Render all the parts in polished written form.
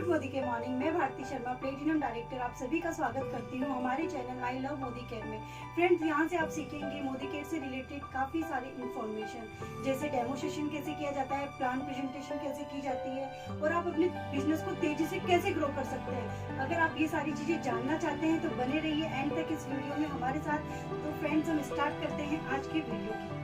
Good Modi के morning. मैं Bharti Sharma, platinum director, आप सभी का स्वागत करती हूँ हमारे channel I love Modi care में। फ्रेंड्स, यहाँ से आप सीखेंगे मोदी केयर से रिलेटेड काफ़ी सारी इन्फॉर्मेशन, जैसे डेमोस्ट्रेशन कैसे किया जाता है, प्लान प्रेजेंटेशन कैसे की जाती है और आप अपने बिजनेस को तेजी से कैसे ग्रो कर सकते हैं। अगर आप ये सारी चीज़ें जानना चाहते हैं तो बने रहिए एंड तक इस वीडियो में हमारे साथ। तो फ्रेंड्स, हम स्टार्ट करते हैं आज की वीडियो की।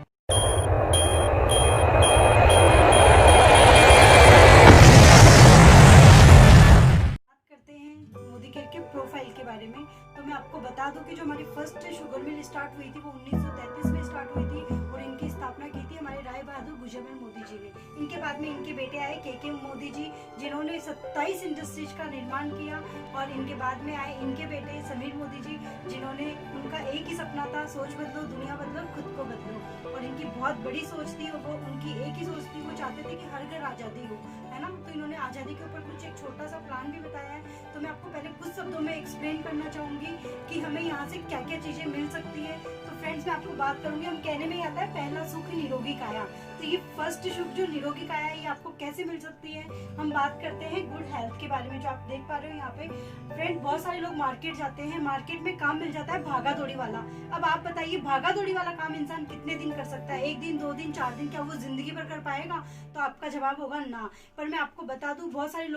मोदी केयर के प्रोफाइल के बारे में तो मैं आपको बता दूं कि जो हमारी फर्स्ट शुगर मिल स्टार्ट हुई थी वो 1933 में स्टार्ट हुई थी और इनकी स्थापना की थी हमारे राय बहादुर गुजरमल मोदी जी ने। इनके बाद में इनके बेटे आए के मोदी जी, जिन्होंने 27 इंडस्ट्रीज का निर्माण किया, और इनके बाद में आए इनके बेटे समीर मोदी जी, जिन्होंने उनका एक ही सपना था, सोच बदलो दुनिया बदलो खुद को बदलो। और इनकी बहुत बड़ी सोच थी और वो उनकी एक ही सोच थी, वो चाहते थे कि हर घर आज़ादी हो, है ना। तो इन्होंने आज़ादी के ऊपर कुछ एक छोटा सा प्लान भी बताया है। तो मैं आपको पहले कुछ शब्दों में एक्सप्लेन करना चाहूंगी कि हमें यहाँ से क्या क्या चीजें मिल सकती है। तो फ्रेंड्स, मैं आपको बात करूंगी, हम कहने में आता है पहला सुख निरोगी काया। तो ये फर्स्ट सुख जो निरोगी काया है, ये आपको कैसे मिल सकती है। हम बात करते हैं गुड हेल्थ के बारे में, जो आप देख पा रहे हो यहाँ पे। फ्रेंड, बहुत सारे लोग मार्केट जाते हैं, मार्केट में काम मिल जाता है भागा दौड़ी वाला। अब आप बताइए, भागा दौड़ी वाला काम इंसान कितने दिन कर सकता है? 1 दिन, 2 दिन, 4 दिन, क्या वो जिंदगी भर कर पाएगा? तो आपका जवाब होगा ना। पर मैं आपको बता दूं, बहुत सारे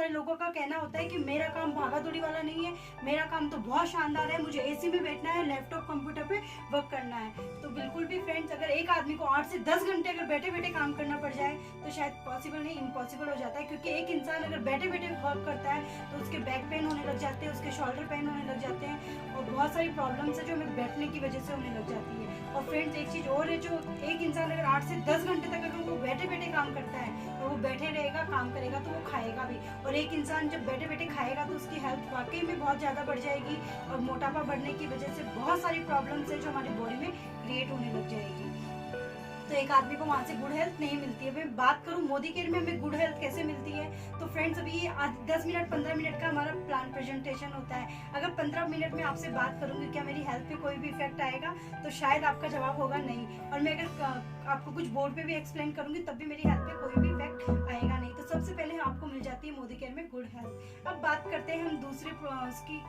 लोगों का कहना होता है कि मेरा काम भागा दौड़ी वाला नहीं है, मेरा काम तो बहुत शानदार है, मुझे एसी में बैठना है, लैपटॉप कंप्यूटर पे वर्क करना है। तो बिल्कुल भी फ्रेंड्स, अगर एक आदमी को 8 से 10 घंटे अगर बैठे बैठे काम करना पड़ जाए तो शायद पॉसिबल नहीं, इम्पॉसिबल हो जाता है। क्योंकि एक इंसान अगर बैठे बैठे वर्क करता है तो उसके बैक पेन होने लग जाते हैं, उसके शोल्डर पेन होने लग जाते हैं, और बहुत सारी प्रॉब्लम्स है जो हमें बैठने की वजह से होने लग जाती है। और फ्रेंड्स, एक चीज और है, जो एक इंसान अगर 8 से 10 घंटे तक अगर वो बैठे बैठे काम करता है और वो बैठे रहेगा, काम करेगा, तो वो खाएगा भी। और एक इंसान जब बैठे बैठे खाएगा तो उसकी हेल्थ वाकई में बहुत ज़्यादा बढ़ जाएगी, और मोटापा बढ़ने की वजह से बहुत सारी प्रॉब्लम्स है जो हमारी बॉडी में क्रिएट होने लग जाएगी। तो एक आदमी को वहाँ से गुड हेल्थ नहीं मिलती है। मैं बात करूँ मोदी केयर में हमें गुड हेल्थ कैसे मिलती है, तो फ्रेंड्स, अभी 10 मिनट 15 मिनट का हमारा प्लान प्रेजेंटेशन होता है। अगर 15 मिनट में आपसे बात करूंगी क्या मेरी हेल्थ पे कोई भी इफेक्ट आएगा, तो शायद आपका जवाब होगा नहीं। और मैं अगर आपको कुछ बोर्ड पे भी एक्सप्लेन करूंगी तब भी मेरी हेल्थ पे कोई भी इफेक्ट आएगा नहीं। तो सबसे पहले आपको मिल जाती है मोदी केयर में गुड हेल्थ। अब बात करते हैं हम दूसरे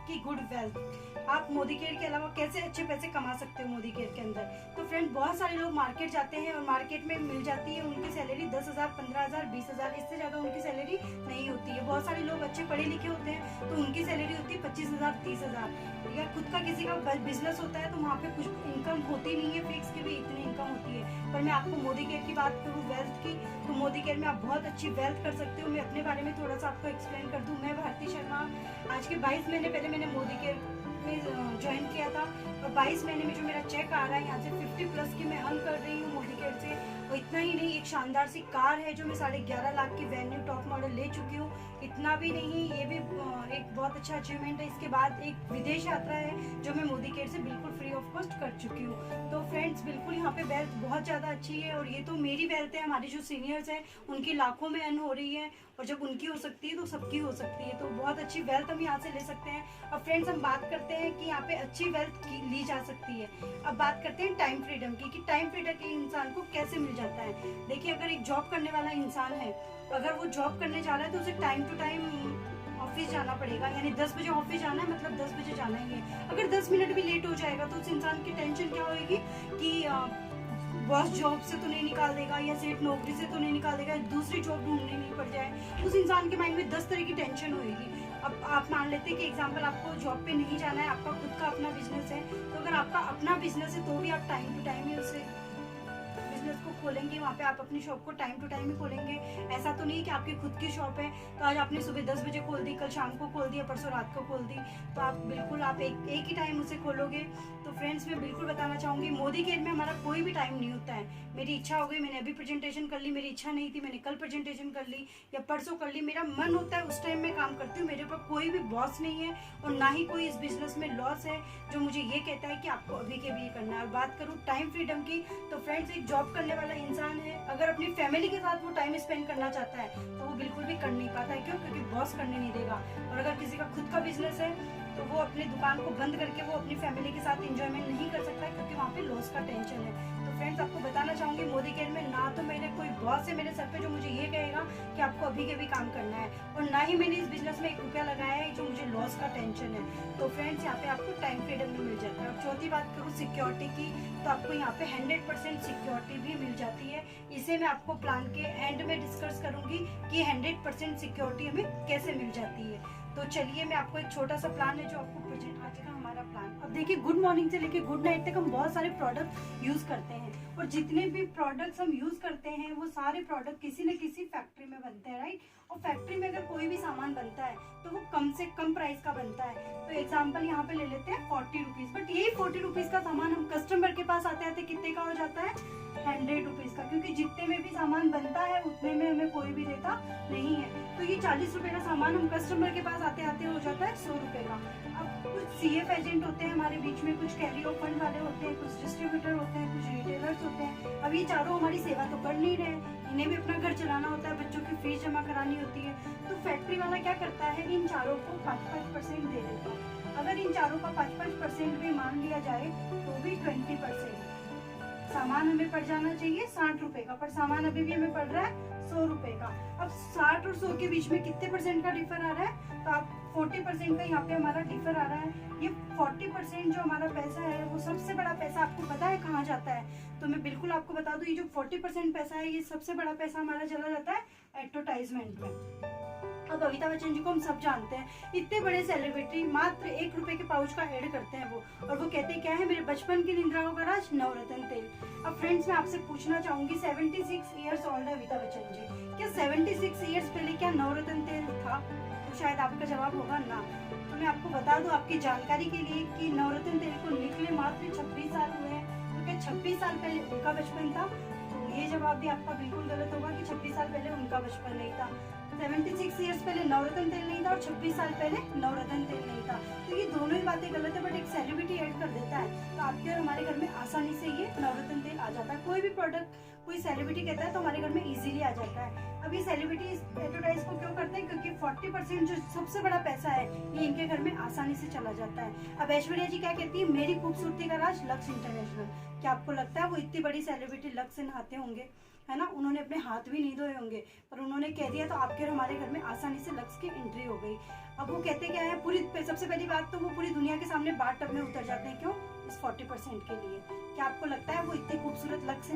की गुड वेल्थ। आप मोदी केयर के अलावा कैसे अच्छे पैसे कमा सकते हो मोदी केयर के अंदर। तो फ्रेंड, बहुत सारे लोग मार्केट जाते हैं और मार्केट में मिल जाती है उनकी सैलरी 10,000, 15,000, 20,000, इससे ज्यादा उनकी सैलरी नहीं होती है। बहुत सारे लोग अच्छे पढ़े लिखे होते हैं तो उनकी सैलरी होती है 25,000, 30,000। या खुद का किसी का बिजनेस होता है तो वहाँ पे कुछ इनकम होती नहीं है फिक्स की भी इतनी इनकम होती है। पर मैं आपको मोदी केयर की बात करूँ वेल्थ की, तो मोदी केयर में आप बहुत अच्छी वेल्थ कर सकते हो। मैं अपने बारे में थोड़ा सा आपको एक्सप्लेन कर दूँ। मैं भारती शर्मा, आज के 22 महीने पहले मैंने मोदी केयर में ज्वाइन किया था, और 22 महीने में जो मेरा चेक आ रहा है यहाँ से 50 प्लस की मैं अर्न कर रही हूँ मोदी केयर से। और इतना ही नहीं, एक शानदार सी कार है जो मैं 11.5 लाख की वेन्यू टॉप मॉडल ले चुकी हूँ। इतना भी नहीं, ये भी एक बहुत अच्छा अचीवमेंट है। इसके बाद एक विदेश यात्रा है जो मैं मोदी केयर से बिल्कुल फ्री ऑफ कॉस्ट कर चुकी हूँ। तो फ्रेंड्स, बिल्कुल यहाँ पे वेल्थ बहुत ज़्यादा अच्छी है, और ये तो मेरी वेल्थ है, हमारी जो सीनियर्स हैं उनकी लाखों में अर्न हो रही है, और जब उनकी हो सकती है तो सबकी हो सकती है। तो बहुत अच्छी वेल्थ हम यहाँ से ले सकते हैं। अब फ्रेंड्स, हम बात करते हैं कि यहाँ पे अच्छी वेल्थ ली जा सकती है। अब बात करते हैं टाइम फ्रीडम की, कि टाइम फ्रीडम के इंसान को कैसे मिल जाता है। देखिए, अगर एक जॉब करने वाला इंसान है, अगर वो जॉब करने जा रहा है तो उसे टाइम टू टाइम ऑफिस जाना पड़ेगा, यानी 10 बजे ऑफिस जाना है, मतलब 10 बजे जाना ही है। अगर 10 मिनट भी लेट हो जाएगा तो उस इंसान की टेंशन क्या होगी कि बॉस जॉब से तो नहीं निकाल देगा, या सेठ नौकरी से तो नहीं निकाल देगा, दूसरी जॉब ढूंढनी नहीं पड़ जाए। उस इंसान के माइंड में 10 तरह की टेंशन होगी। अब आप मान लेते हैं कि एग्जांपल, आपको जॉब पे नहीं जाना है, आपका खुद का अपना बिजनेस है, तो अगर आपका अपना बिजनेस है तो भी आप टाइम टू टाइम ही उसे बिजनेस को खोलेंगे, वहाँ पे आप अपनी शॉप को टाइम टू टाइम ही खोलेंगे। ऐसा तो नहीं कि आपकी खुद की शॉप है तो आज आपने सुबह 10 बजे खोल दी, कल शाम को खोल दी, परसों रात को खोल दी, तो आप बिल्कुल एक ही टाइम उसे खोलोगे। तो फ्रेंड्स, मैं बिल्कुल बताना चाहूँगी, मोदी केयर में हमारा कोई भी टाइम नहीं होता है। मेरी इच्छा हो गई, मैंने अभी प्रेजेंटेशन कर ली, मेरी इच्छा नहीं थी, मैंने कल प्रेजेंटेशन कर ली या परसों कर ली, मेरा मन होता है उस टाइम में काम करती हूँ। मेरे ऊपर कोई भी बॉस नहीं है और ना ही कोई इस बिजनेस में लॉस है जो मुझे ये कहता है कि आपको अभी के भी करना है। और बात करूँ टाइम फ्रीडम की, तो फ्रेंड्स, एक जॉब करने वाला इंसान है, अगर अपनी फैमिली के साथ वो टाइम स्पेंड करना चाहता है तो वो बिल्कुल भी कर नहीं पाता है। क्यों? क्योंकि बॉस करने नहीं देगा। और अगर किसी का खुद का बिजनेस है तो वो अपनी दुकान को बंद करके वो अपनी फैमिली के साथ एंजॉयमेंट नहीं कर सकता, क्योंकि वहाँ पे लॉस का टेंशन है। तो फ्रेंड्स आपको बताना चाहूंगी मोदी केयर में ना तो मेरे कोई बॉस है मेरे सर पे जो मुझे ये कहेगा कि आपको अभी के भी काम करना है, और ना ही मैंने इस बिजनेस में 1 रुपया लगाया है जो मुझे लॉस का टेंशन है। तो फ्रेंड्स यहाँ पे आपको टाइम फ्रीडम भी मिल जाता है। और चौथी बात करूँ सिक्योरिटी की, तो आपको यहाँ पे 100% सिक्योरिटी भी मिल जाती है। इसे मैं आपको प्लान के एंड में डिस्कस करूंगी कि 100% सिक्योरिटी हमें कैसे मिल जाती है। तो चलिए मैं आपको एक छोटा सा प्लान है जो आपको प्रेजेंट आज का हमारा प्लान। अब देखिए गुड मॉर्निंग से लेके गुड नाइट तक हम बहुत सारे प्रोडक्ट यूज करते हैं, और जितने भी प्रोडक्ट्स हम यूज करते हैं वो सारे प्रोडक्ट किसी न किसी फैक्ट्री में बनते हैं, राइट। और फैक्ट्री में अगर कोई भी सामान बनता है तो वो कम से कम प्राइस का बनता है। तो एग्जाम्पल यहाँ पे ले लेते हैं 40 रुपीज, बट यही 40 रुपीज का सामान हम कस्टमर के पास आते आते कितने का हो जाता है, 100 रुपीज का, क्योंकि जितने में भी सामान बनता है उतने में हमें कोई भी देता नहीं है। तो ये 40 रुपए का सामान हम कस्टमर के पास आते आते हो जाता है 100 रुपए का। अब कुछ CF एजेंट होते हैं हमारे बीच में, कुछ कैरी फंड वाले होते हैं, कुछ डिस्ट्रीब्यूटर होते हैं, कुछ रिटेलर्स होते हैं। अब ये चारों हमारी सेवा तो कर नहीं रहे, इन्हें भी अपना घर चलाना होता है, बच्चों की फीस जमा करानी होती है। तो फैक्ट्री वाला क्या करता है, इन चारों को 5-5% दे देता है। अगर इन चारों का 5-5% भी मान लिया जाए तो भी 20% सामान हमें पड़ जाना चाहिए 60 रुपए का, पर सामान अभी भी हमें पड़ रहा है 100 रुपए का। अब 60 और 100 के बीच में कितने परसेंट का डिफर आ रहा है, तो आप 40% का यहाँ पे हमारा डिफर आ रहा है। ये 40% जो हमारा पैसा है वो सबसे बड़ा पैसा आपको पता है कहाँ जाता है, तो मैं बिल्कुल आपको बता दूं, ये जो 40% पैसा है ये सबसे बड़ा पैसा हमारा चला जाता है एडवर्टाइजमेंट में। अब अमिताभ बच्चन जी को हम सब जानते हैं, इतने बड़े सेलिब्रिटी मात्र 1 रुपए के पाउच का ऐड करते हैं वो, और वो कहते क्या है, मेरे बचपन की निंद्राओं का राज नवरत्न तेल। अब फ्रेंड्स मैं आपसे पूछना चाहूंगी 76 ईयर्स ओल्ड है अमिताभ बच्चन जी, क्या 76 ईयर्स पहले क्या नवरत्न तेल था, तो शायद आपका जवाब होगा ना। तो मैं आपको बता दूं आपकी जानकारी के लिए कि नवरत्न तेल को निकले मात्र 26 साल हुए हैं, तो क्या 26 साल पहले उनका बचपन था, तो ये जवाब भी आपका बिल्कुल गलत होगा कि 26 साल पहले उनका बचपन नहीं था। 76 ईयर्स पहले नवरत्न तेल नहीं था और 26 साल पहले नवरत्न तेल नहीं था, तो ये दोनों ही बातें गलत है। बट एक सेलिब्रिटी ऐड कर देता है तो आपके और हमारे घर में आसानी से ये नवरत्न तेल आ जाता है। कोई भी प्रोडक्ट कोई सेलिब्रिटी कहता है तो हमारे घर में इजीली आ जाता है। अब ये सेलिब्रिटी एडवर्टाइज को क्यों करते हैं, क्योंकि 40% जो सबसे बड़ा पैसा है ये इनके घर में आसानी से चला जाता है। अब ऐश्वर्या जी क्या कहती है, मेरी खूबसूरती का राज लक्स इंटरनेशनल। क्या आपको लगता है वो इतनी बड़ी सेलिब्रिटी लक्स से नहाते होंगे, है ना, उन्होंने अपने हाथ भी नहीं धोए होंगे, पर उन्होंने कह दिया तो आपके और हमारे घर में आसानी से लक्स की एंट्री हो गई। अब वो कहते क्या है, पूरी सबसे पहली बात तो वो पूरी दुनिया के सामने बाथ टब में उतर जाते हैं, क्यों, इस 40% के लिए। क्या आपको लगता है वो इतनी खूबसूरत लक्स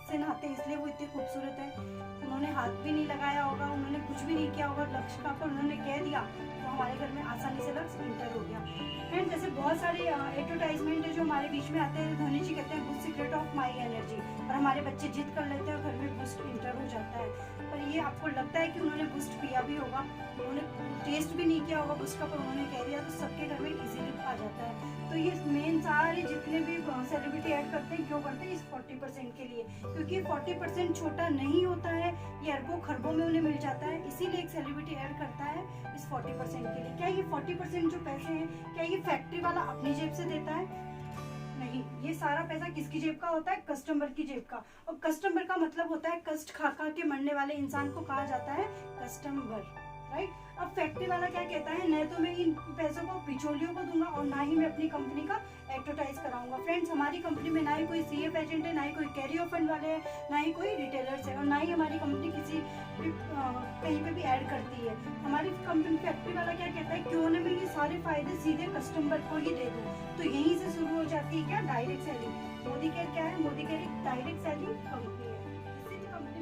से नहाते हैं इसलिए वो इतने खूबसूरत है, उन्होंने हाथ भी नहीं लगाया होगा, उन्होंने कुछ भी नहीं किया होगा लक्ष्य का, पर उन्होंने कह दिया तो हमारे घर में आसानी से लक्ष्य इंटर हो गया। फ्रेंड्स जैसे बहुत सारे एडवर्टाइजमेंट है जो हमारे बीच में आते हैं, धोनी जी कहते हैं good secret of my energy, और हमारे बच्चे जिद कर लेते हैं और घर में बूस्ट इंटर हो जाता है। पर ये आपको लगता है कि उन्होंने बूस्ट पिया भी होगा, उन्होंने टेस्ट भी नहीं किया होगा बूस्ट का, पर उन्होंने कह दिया तो सबके घर में इजीली आ जाता है। तो ये मेन सारे जितने भी सेलिब्रिटी ऐड करते हैं क्यों करते हैं, इस 40% के लिए, क्योंकि 40% छोटा नहीं होता है, ये अरबों खरबों में उन्हें मिल जाता है, इसीलिए एक सेलिब्रिटी ऐड करता है इस 40% के लिए। क्या ये 40% जो पैसे हैं क्या ये फैक्ट्री वाला अपनी जेब से देता है, नहीं, ये सारा पैसा किसकी जेब का होता है, कस्टमर की जेब का। और कस्टमर का मतलब होता है कष्ट खा खा के मरने वाले इंसान को कहा जाता है कस्टमर, राइट। अब फैक्ट्री वाला क्या कहता है, न तो मैं इन पैसों को बिचौलियों को दूंगा और ना ही मैं अपनी कंपनी का एडवर्टाइज कराऊंगा। फ्रेंड्स हमारी कंपनी में ना ही कोई CF एजेंट है, ना ही कोई कैरी फंड वाले हैं, ना ही कोई रिटेलर्स है, और ना ही हमारी कंपनी किसी कहीं पे भी ऐड करती है। हमारी कंपनी फैक्ट्री वाला क्या कहता है, क्यों ना मैं ये सारे फायदे सीधे कस्टमर को ही दे दूं, तो यहीं से शुरू हो जाती है क्या, डायरेक्ट सेलिंग। मोदी केयर क्या है, मोदी केयर एक डायरेक्ट सेलिंग कंपनी है।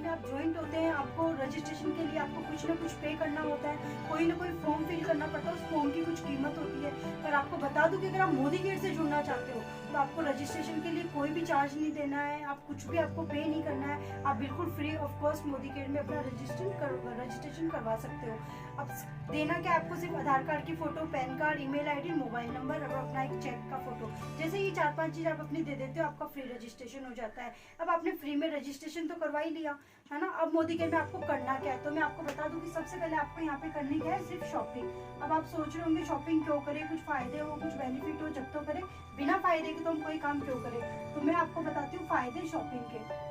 आप ज्वाइंट होते हैं, आपको रजिस्ट्रेशन के लिए आपको कुछ ना कुछ पे करना होता है, कोई ना कोई फॉर्म फिल करना पड़ता है, उस फॉर्म की कुछ कीमत होती है। पर आपको बता दूं कि अगर आप मोदी केयर से जुड़ना चाहते हो तो आपको रजिस्ट्रेशन के लिए कोई भी चार्ज नहीं देना है, आप कुछ भी आपको पे नहीं करना है, आप बिल्कुल free of cost Modi care में अपना रजिस्ट्रेशन करवा सकते हो। अब देना क्या, आपको सिर्फ आधार कार्ड की photo, pan card, email ID, mobile number और अपना एक चेक का फोटो, जैसे ये 4-5 चीज आप अपनी दे देते हो, आपका फ्री रजिस्ट्रेशन हो जाता है। अब आपने फ्री में रजिस्ट्रेशन तो करवा ही लिया है ना, अब मोदी केयर में आपको करना क्या है, तो मैं आपको बता दूं कि सबसे पहले आपको यहाँ पे करनी क्या है, सिर्फ शॉपिंग। अब आप सोच रहे होंगे शॉपिंग क्यों करें, कुछ फायदे हो, कुछ बेनिफिट हो, जब तो करें, बिना फायदे के तो हम कोई काम क्यों करें, तो मैं आपको बताती हूँ फायदे शॉपिंग के।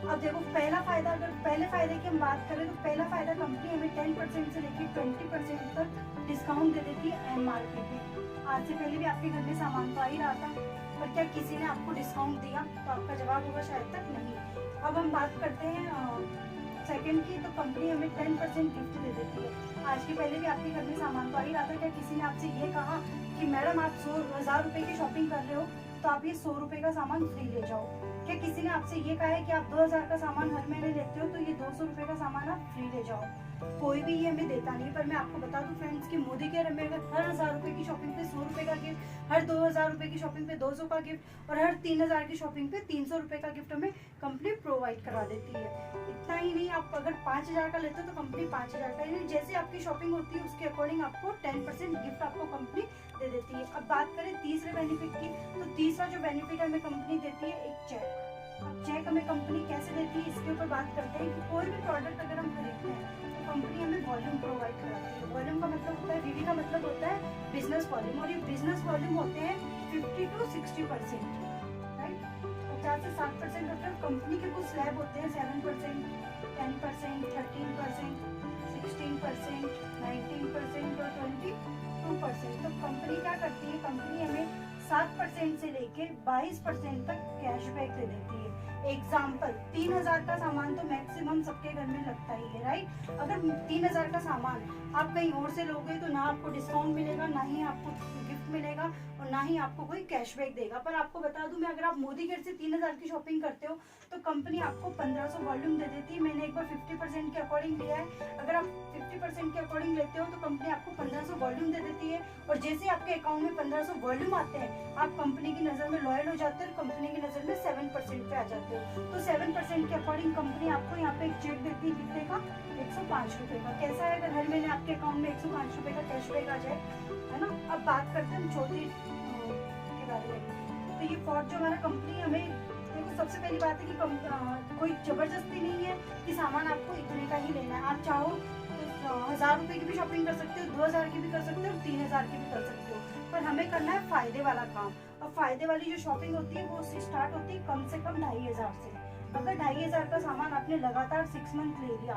अब देखो पहला फायदा, अगर पहले फायदे की हम बात करें तो पहला फायदा कंपनी हमें 10% से लेकर 20% तक डिस्काउंट दे देती है MRP पे। आज से पहले भी आपके घर में सामान तो आ ही रहा था, पर क्या किसी ने आपको डिस्काउंट दिया? तो आपका जवाब होगा शायद तक नहीं। अब हम बात करते हैं सेकंड की, तो कंपनी हमें 10% गिफ्ट दे देती है। आज के पहले भी आपके घर में सामान तो आ ही रहा था, क्या किसी ने आपसे ये कहा कि मैडम आप 100,000 रुपए की शॉपिंग कर रहे हो तो आप ये 100 रुपए का सामान फ्री ले जाओ? क्या किसी ने आपसे ये कहा है कि आप 2000 का सामान हर महीने लेते हो तो ये 200 रुपए का सामान आप फ्री ले जाओ? कोई भी ये हमें देता नहीं। पर मैं आपको बता दूं फ्रेंड्स कि मोदी केयर हमें अगर हर 1000 रुपए की शॉपिंग पे 100 रुपए का गिफ्ट, हर 2000 रुपए की शॉपिंग पे 200 का गिफ्ट और हर 3000 की शॉपिंग पे 300 रुपए का गिफ्ट हमें कंपनी प्रोवाइड करा देती है। इतना ही नहीं, आप अगर 5000 का लेते हो तो कंपनी 5000 का, यानी जैसे आपकी शॉपिंग होती है उसके अकॉर्डिंग आपको 10% गिफ्ट आपको कंपनी दे देती है। अब बात करें तीसरे बेनिफिट की, तो तीसरा जो बेनिफिट हमें कंपनी देती है एक चेक। अब चेक हमें कंपनी कैसे देती है इसके ऊपर बात करते हैं कि कोई भी प्रोडक्ट अगर हम खरीदते हैं तो कंपनी हमें वॉल्यूम प्रोवाइड कराती है। वॉल्यूम का मतलब होता है, वीवी का मतलब होता है बिजनेस वॉल्यूम, और ये बिजनेस वॉल्यूम होते हैं 50 to 60%, राइट। 50 से 60% मतलब कंपनी के कुछ स्लैब होते हैं 7%, 10%, 13%, 16%, 19% और 22%। तो कंपनी क्या करती है, कंपनी हमें 7% से लेके 22% तक कैशबैक दे देती है। एग्जाम्पल, 3000 का सामान तो मैक्सिमम सबके घर में लगता ही है, राइट। अगर 3000 का सामान आप कहीं और से लोगे तो ना आपको डिस्काउंट मिलेगा, ना ही आपको गिफ्ट मिलेगा और ना ही आपको कोई कैशबैक देगा। पर आपको बता दूं मैं, अगर आप मोदी केयर से 3000 की शॉपिंग करते हो तो कंपनी आपको 1500 वॉल्यूम दे देती है। मैंने एक बार 50% के अकॉर्डिंग लिया है। अगर आप 50% के अकॉर्डिंग लेते हो तो कंपनी आपको 1500 वॉल्यूम दे देती है, और जैसे आपके अकाउंट में 1500 वॉल्यूम आते हैं आप कंपनी की नजर में लॉयल हो जाते हो और कंपनी की नजर में 7% पे आ जाते हो। तो 7% के अकॉर्डिंग कंपनी आपको यहाँ पे एक चेक देती है, कितने का, 105 रुपए का। कैसा है अगर हर महीने आपके अकाउंट में 105 रुपए का कैशबैक आ जाए, है ना। अब बात करते हैं चौथी के बारे में। तो ये फोर्थ जो हमारा कंपनी हमें, देखो सबसे पहली बात है कि कोई जबरदस्ती नहीं है कि सामान आपको इतने का ही लेना है। आप चाहो तो 1000 रुपए की भी शॉपिंग कर सकते हो, 2000 की भी कर सकते हो और 3000 की भी कर सकते हो, पर हमें करना है फायदे वाला काम। और फायदे वाली जो शॉपिंग होती है वो स्टार्ट होती है कम से कम 2500 से। अगर 2500 का सामान आपने लगातार 6 मंथ ले लिया,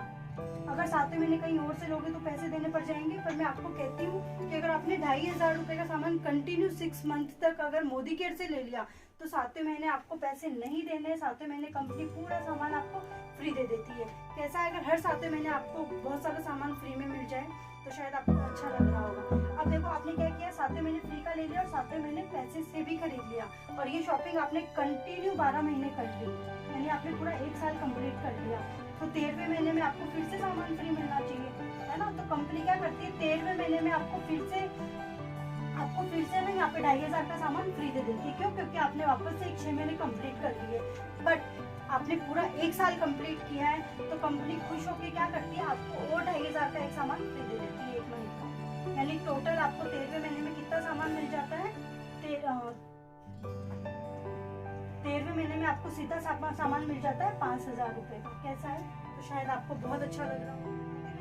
अगर 7वें महीने कहीं और से लोगे तो पैसे देने पड़ जाएंगे। पर मैं आपको कहती हूँ कि अगर आपने 2500 रुपए का सामान कंटिन्यू 6 मंथ तक अगर मोदी केयर से ले लिया तो 7वें महीने आपको पैसे नहीं देने। 7वें महीने कंपनी पूरा सामान आपको फ्री दे देती है। कैसा है, अगर हर 7वें महीने आपको बहुत सारा सामान फ्री में मिल जाए तो शायद आपको अच्छा लग रहा होगा। अब देखो आपने क्या किया, 7वें महीने फ्री का ले लिया और 7वें महीने पैसे से भी खरीद लिया, और ये शॉपिंग आपने कंटिन्यू 12 महीने कर ली, यानी आपने पूरा 1 साल कंप्लीट कर लिया। तो 13वें महीने में आपको फिर से सामान फ्री मिलना चाहिए, है ना। तो कंपनी क्या करती है, 13वें महीने में आपको फिर से ना यहाँ पे 2500 का सामान फ्री दे देती है। क्यों? क्योंकि आपने वापस से 6 महीने कंप्लीट कर लिए, बट आपने पूरा 1 साल कंप्लीट किया है तो कंपनी खुश होकर क्या करती है, आपको और 2500 का एक सामान फ्री दे देती है 1 महीने का। यानी टोटल आपको 13वें महीने में कितना सामान मिल जाता है, 13वें महीने में आपको सीधा सामान मिल जाता है 5000 रुपए का। कैसा है, तो शायद आपको बहुत अच्छा लग रहा हो।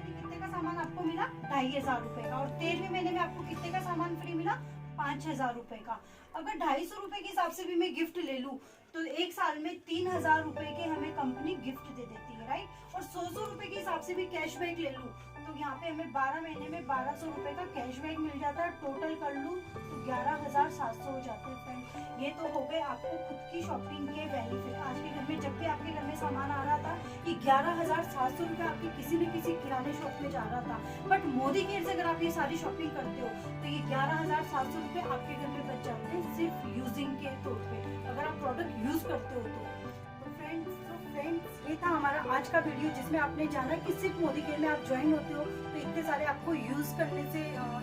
कितने का सामान आपको मिला, 2500 रुपए का, और 13वें महीने में आपको कितने का सामान फ्री मिला, 5000 रुपए का। अगर 250 रुपए के हिसाब से भी मैं गिफ्ट ले लूं तो 1 साल में 3000 रुपए के हमें कंपनी गिफ्ट दे देती है, राइट। और 100 रुपए के हिसाब से भी कैशबैक ले लूं तो यहाँ पे हमें 12 महीने में 1200 रुपए का कैशबैक मिल जाता है। टोटल कर लूं तो 11700 हो जाते हैं फ्रेंड। ये तो हो गए आपको खुद की शॉपिंग के बेनिफिट। आज के घर में जब भी आपके घर में सामान आ रहा था ये 11700 रुपए आपकी किसी न किसी किराने शॉप में जा रहा था, बट मोदी केयर से अगर आप ये सारी शॉपिंग करते हो तो ये 11700 रुपए आपके घर में बच जाते हैं सिर्फ यूजिंग के तौर पे, अगर आप प्रोडक्ट यूज करते हो तो। फ्रेंड्स ये था हमारा आज का वीडियो, जिसमें आपने जाना कि सिर्फ मोदी केयर में आप ज्वाइन होते हो तो इतने सारे आपको यूज करने से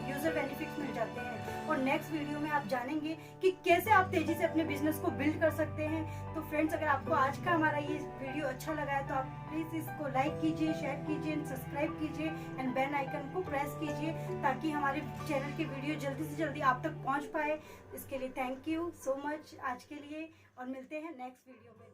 यूजर बेनिफिट्स मिल जाते हैं। और नेक्स्ट वीडियो में आप जानेंगे कि कैसे आप तेजी से अपने बिजनेस को बिल्ड कर सकते हैं। तो फ्रेंड्स अगर आपको आज का हमारा ये वीडियो अच्छा लगा है तो आप प्लीज इसको लाइक कीजिए, शेयर कीजिए, सब्सक्राइब कीजिए एंड बेल आइकन को प्रेस कीजिए ताकि हमारे चैनल की वीडियो जल्दी से जल्दी आप तक पहुंच पाए। इसके लिए थैंक यू सो मच आज के लिए, और मिलते हैं नेक्स्ट वीडियो में।